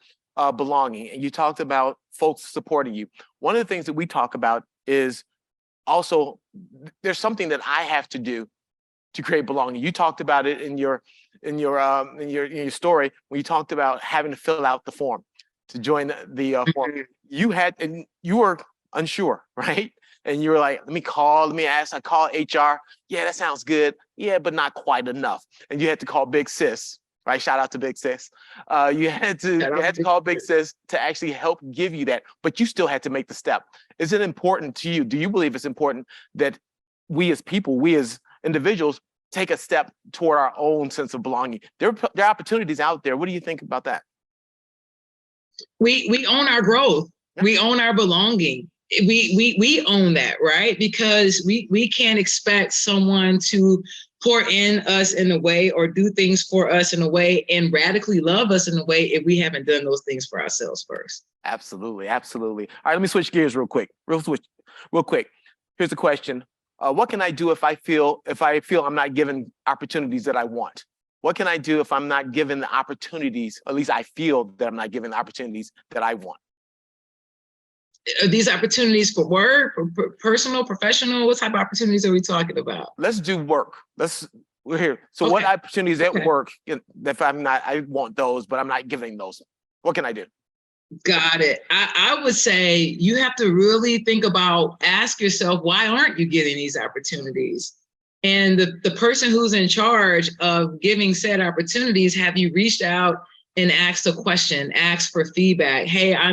belonging, and you talked about folks supporting you. One of the things that we talk about is also there's something that I have to do to create belonging. You talked about it in your story when you talked about having to fill out the form to join the form. You were unsure, right? And you were like, let me ask. I call HR. Yeah, that sounds good. Yeah, but not quite enough. And you had to call Big Sis, right? Shout out to Big Sis. You had to call Big Sis to actually help give you that, but you still had to make the step. Is it important to you? Do you believe it's important that we as people, we as individuals, take a step toward our own sense of belonging? There are opportunities out there. What do you think about that? We own our growth. We own our belonging. We own that, right? Because we can't expect someone to pour in us in a way, or do things for us in a way, and radically love us in a way, if we haven't done those things for ourselves first. Absolutely. All right, let me switch gears real quick. Here's the question. What can I do if I feel I'm not given opportunities that I want? What can I do if I'm not given the opportunities, at least I feel that I'm not given the opportunities that I want? Are these opportunities for work, or personal, professional? What type of opportunities are we talking about? Let's do work. We're here. So what opportunities at work, if I want those, but I'm not giving those, what can I do? Got it. I would say you have to really think about, ask yourself, why aren't you getting these opportunities? And the person who's in charge of giving said opportunities, have you reached out and asked a question, asked for feedback? Hey, I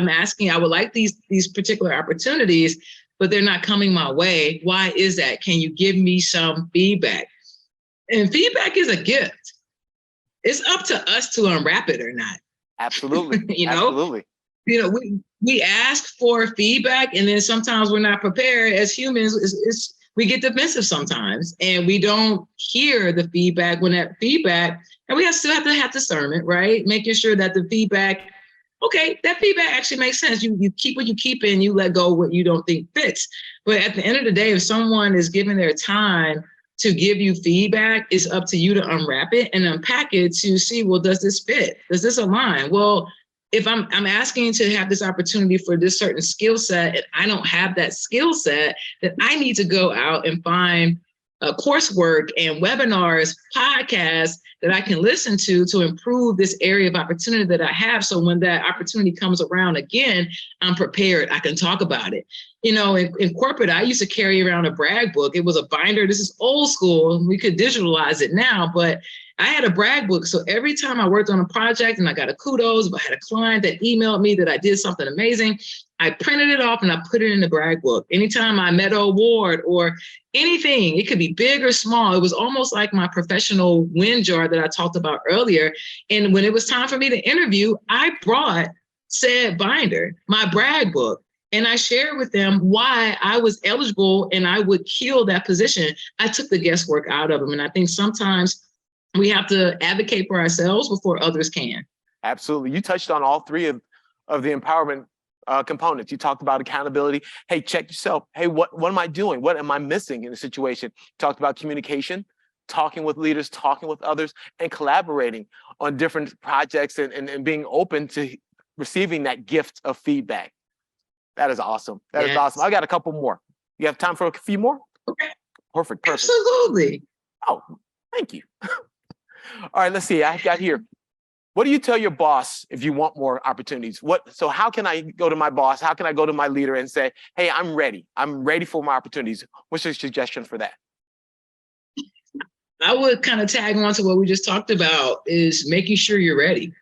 would like these particular opportunities, but they're not coming my way. Why is that? Can you give me some feedback? And feedback is a gift. It's up to us to unwrap it or not. Absolutely. Absolutely. We ask for feedback, and then sometimes we're not prepared as humans. We get defensive sometimes, and we don't hear the feedback when that feedback, and we still have to have discernment, right? Making sure that the feedback, that feedback actually makes sense. You keep what you keep and you let go what you don't think fits. But at the end of the day, if someone is giving their time to give you feedback, it's up to you to unwrap it and unpack it to see, well, does this fit? Does this align? Well, if I'm asking to have this opportunity for this certain skill set, and I don't have that skill set, then I need to go out and find coursework and webinars, podcasts that I can listen to improve this area of opportunity that I have. So when that opportunity comes around again, I'm prepared. I can talk about it. In corporate, I used to carry around a brag book. It was a binder. This is old school. We could digitalize it now, but I had a brag book. So every time I worked on a project and I got a kudos, if I had a client that emailed me that I did something amazing, I printed it off and I put it in the brag book. Anytime I met an award or anything, it could be big or small. It was almost like my professional win jar that I talked about earlier. And when it was time for me to interview, I brought said binder, my brag book, and I shared with them why I was eligible and I would kill that position. I took the guesswork out of them. And I think sometimes we have to advocate for ourselves before others can. Absolutely. You touched on all three of the empowerment components. You talked about accountability. Hey, check yourself. Hey, what am I doing? What am I missing in a situation? You talked about communication, talking with leaders, talking with others, and collaborating on different projects and being open to receiving that gift of feedback. That is awesome. That is awesome. I got a couple more. You have time for a few more? Okay. Perfect. Absolutely. Oh, thank you. All right, let's see. I got here. What do you tell your boss if you want more opportunities? So how can I go to my boss? How can I go to my leader and say, hey, I'm ready. I'm ready for my opportunities. What's your suggestion for that? I would kind of tag on to what we just talked about, is making sure you're ready.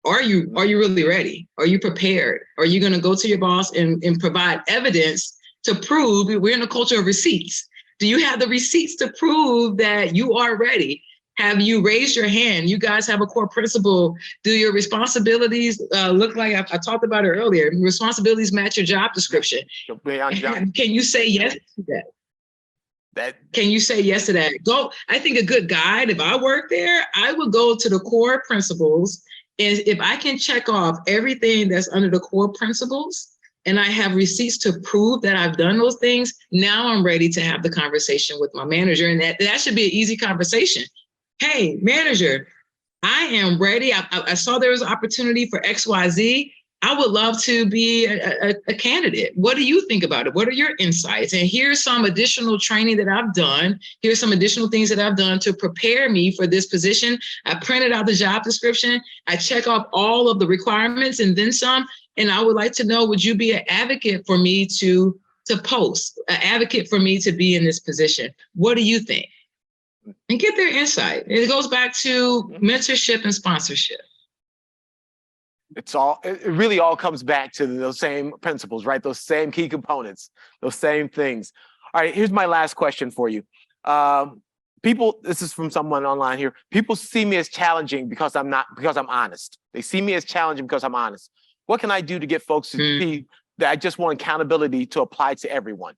Are you really ready? Are you prepared? Are you going to go to your boss and provide evidence to prove we're in a culture of receipts? Do you have the receipts to prove that you are ready? Have you raised your hand? You guys have a core principle. Do your responsibilities look like I talked about it earlier? Responsibilities match your job description. Can you say yes to that? Can you say yes to that? I think a good guide, if I work there, I would go to the core principles. And if I can check off everything that's under the core principles, and I have receipts to prove that I've done those things, now I'm ready to have the conversation with my manager. And that should be an easy conversation. Hey, manager, I am ready. I saw there was an opportunity for XYZ. I would love to be a candidate. What do you think about it? What are your insights? And here's some additional training that I've done. Here's some additional things that I've done to prepare me for this position. I printed out the job description. I check off all of the requirements and then some. And I would like to know, would you be an advocate for me to post, an advocate for me to be in this position? What do you think? And get their insight. It goes back to mentorship and sponsorship. It really all comes back to those same principles, right? Those same key components, those same things. All right, here's my last question for you. This is from someone online here. People see me as challenging because I'm honest. They see me as challenging because I'm honest. What can I do to get folks to see that I just want accountability to apply to everyone?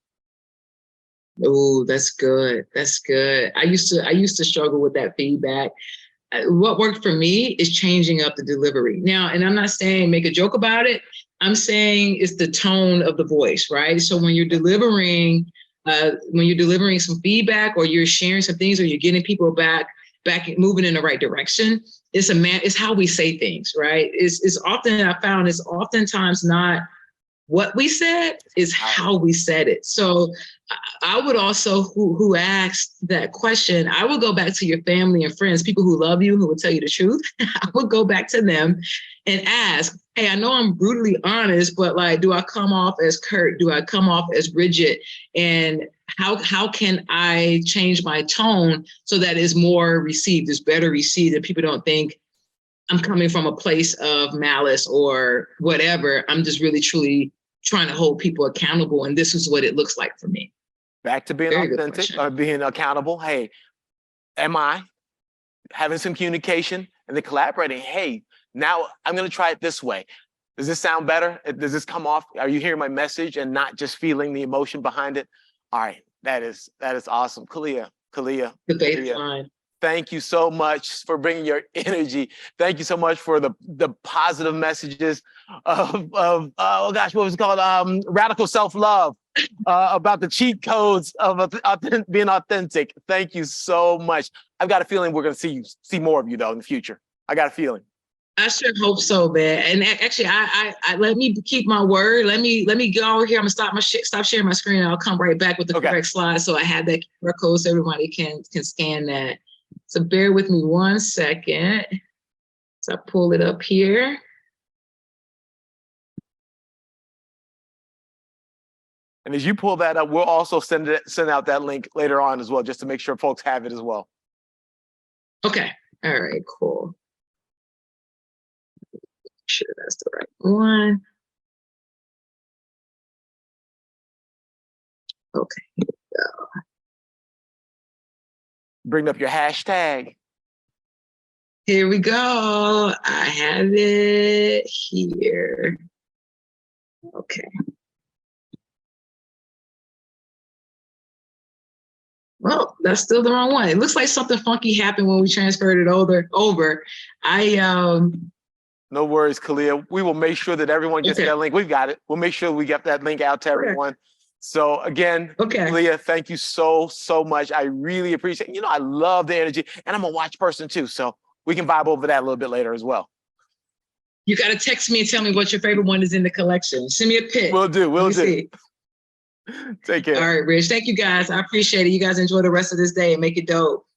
Oh, that's good. That's good. I used to struggle with that feedback. What worked for me is changing up the delivery. Now, and I'm not saying make a joke about it. I'm saying it's the tone of the voice, right? So when you're delivering some feedback, or you're sharing some things, or you're getting people back moving in the right direction, it's how we say things, right? I found it's oftentimes not what we said, is how we said it. So I would also, who asked that question, I would go back to your family and friends, people who love you, who will tell you the truth. I would go back to them and ask, hey, I know I'm brutally honest, but like, do I come off as curt? Do I come off as rigid? And how can I change my tone so that it's more received, it's better received, and people don't think I'm coming from a place of malice or whatever. I'm just really truly trying to hold people accountable. And this is what it looks like for me. Back to being authentic or being accountable. Hey, am I having some communication and then collaborating? Hey, now I'm going to try it this way. Does this sound better? Does this come off? Are you hearing my message and not just feeling the emotion behind it? All right. That is awesome. Khaliah. The baseline. Thank you so much for bringing your energy. Thank you so much for the positive messages of oh gosh, what was it called? Radical self-love, about the cheat codes of being authentic. Thank you so much. I've got a feeling we're going to see more of you though in the future. I got a feeling. I sure hope so, man. And actually, I let me keep my word. Let me go over here. I'm gonna stop sharing my screen. And I'll come right back with the correct slide. So I have that QR code so everybody can scan that. So bear with me 1 second. So I pull it up here. And as you pull that up, we'll also send out that link later on as well, just to make sure folks have it as well. Okay. All right, cool. Sure that's the right one. Okay, here we go. Bring up your hashtag. Here we go. I have it here. Okay. Well, that's still the wrong one. It looks like something funky happened when we transferred it over. No worries, Khaliah. We will make sure that everyone gets that link. We've got it. We'll make sure we get that link out to everyone. So again, Khaliah, thank you so much. I really appreciate it. You know, I love the energy, and I'm a watch person too. So we can vibe over that a little bit later as well. You got to text me and tell me what your favorite one is in the collection. Send me a pic. Will do. See. Take care. All right, Rich. Thank you guys. I appreciate it. You guys enjoy the rest of this day and make it dope.